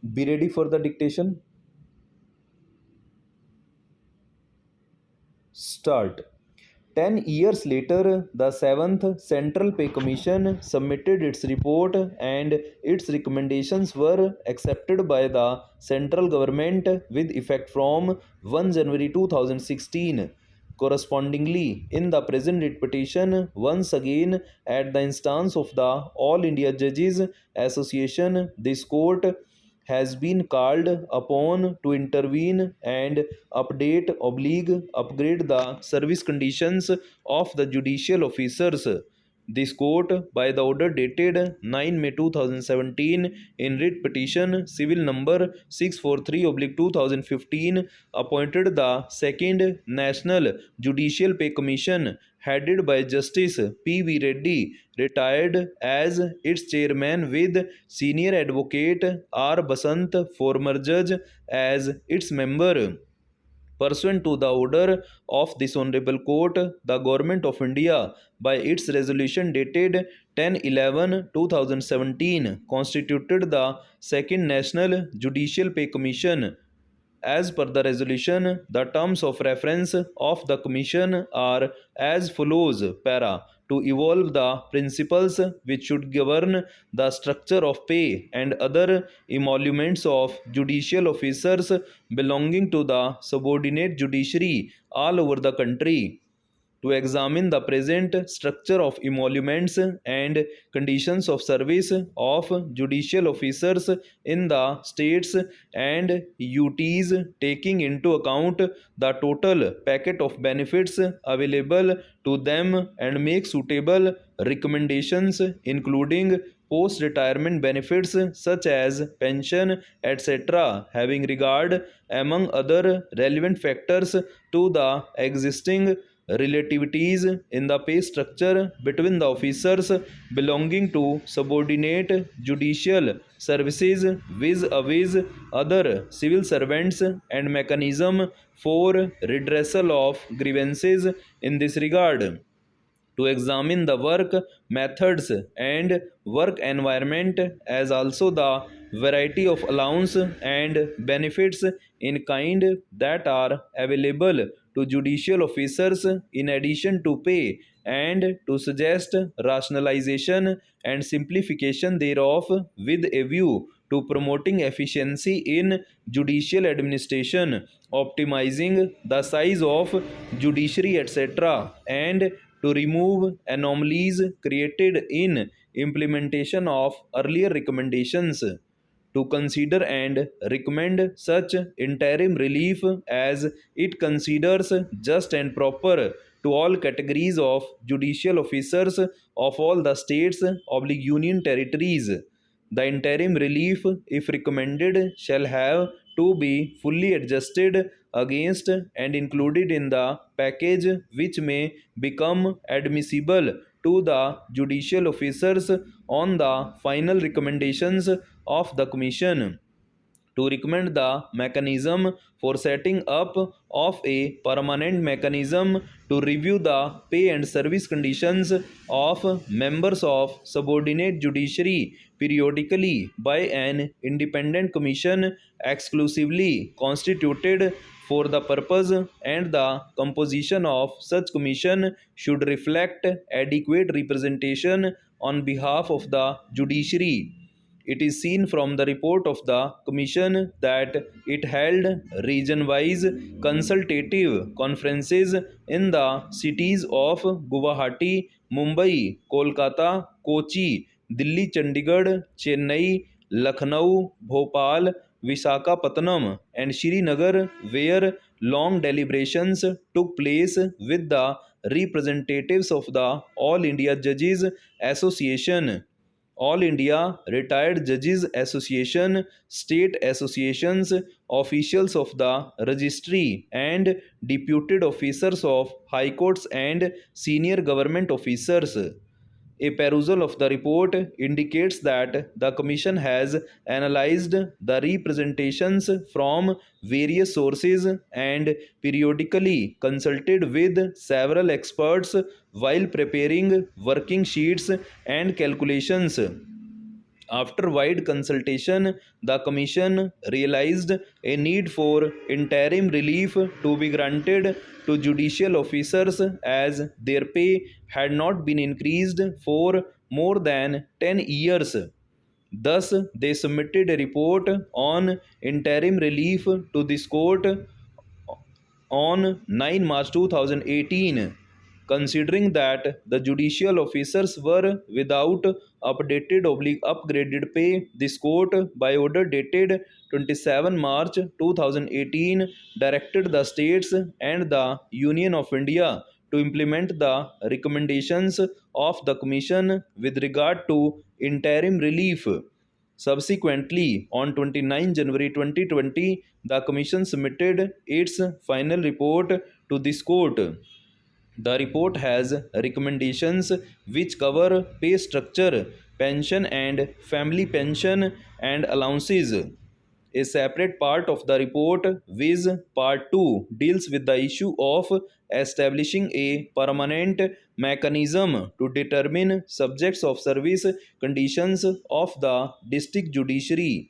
Be ready for the dictation. Start. 10 years later, the 7th Central Pay Commission submitted its report and its recommendations were accepted by the central government with effect from 1 January 2016. Correspondingly, in the present writ petition, once again at the instance of the All India Judges Association, this court has been called upon to intervene and upgrade the service conditions of the judicial officers. This court, by the order dated 9 May 2017 in writ petition civil number 643/2015, appointed the Second National Judicial Pay Commission headed by Justice P.V. Reddy, retired, as its chairman, with senior advocate R. Basant, former judge, as its member. Pursuant to the order of this Honorable Court, the Government of India, by its resolution dated 10/11/2017, constituted the Second National Judicial Pay Commission. As per the resolution, the terms of reference of the Commission are as follows: Para. To evolve the principles which should govern the structure of pay and other emoluments of judicial officers belonging to the subordinate judiciary all over the country, to examine the present structure of emoluments and conditions of service of judicial officers in the states and UTs, taking into account the total packet of benefits available to them, and make suitable recommendations, including post retirement benefits such as pension, etc., having regard, among other relevant factors, to the existing relativities in the pay structure between the officers belonging to subordinate judicial services vis-a-vis other civil servants, and mechanism for redressal of grievances in this regard, to examine the work methods and work environment, as also the variety of allowance and benefits in kind that are available to judicial officers in addition to pay, and to suggest rationalization and simplification thereof with a view to promoting efficiency in judicial administration, optimizing the size of judiciary, etc., and to remove anomalies created in implementation of earlier recommendations, to consider and recommend such interim relief as it considers just and proper to all categories of judicial officers of all the states oblique union territories. The interim relief, if recommended, shall have to be fully adjusted against and included in the package which may become admissible to the judicial officers on the final recommendations of the Commission, to recommend the mechanism for setting up of a permanent mechanism to review the pay and service conditions of members of subordinate judiciary periodically by an independent commission exclusively constituted for the purpose, and the composition of such commission should reflect adequate representation on behalf of the judiciary. It is seen from the report of the Commission that it held region wise consultative conferences in the cities of Guwahati, Mumbai, Kolkata, Kochi, Delhi, Chandigarh, Chennai, Lucknow, Bhopal, Visakhapatnam, and Srinagar, where long deliberations took place with the representatives of the All India Judges Association, All India Retired Judges Association, state associations, officials of the registry, and deputed officers of high courts and senior government officers. A perusal of the report indicates that the Commission has analyzed the representations from various sources and periodically consulted with several experts while preparing working sheets and calculations. After wide consultation, the Commission realized a need for interim relief to be granted to judicial officers as their pay had not been increased for more than 10 years. Thus, they submitted a report on interim relief to this court on 9 March 2018. Considering that the judicial officers were without upgraded pay, this court, by order dated 27 March 2018, directed the states and the Union of India to implement the recommendations of the Commission with regard to interim relief. Subsequently, on 29 January 2020, the Commission submitted its final report to this court. The report has recommendations which cover pay structure, pension and family pension, and allowances. A separate part of the report, viz. Part 2, deals with the issue of establishing a permanent mechanism to determine subjects of service conditions of the district judiciary.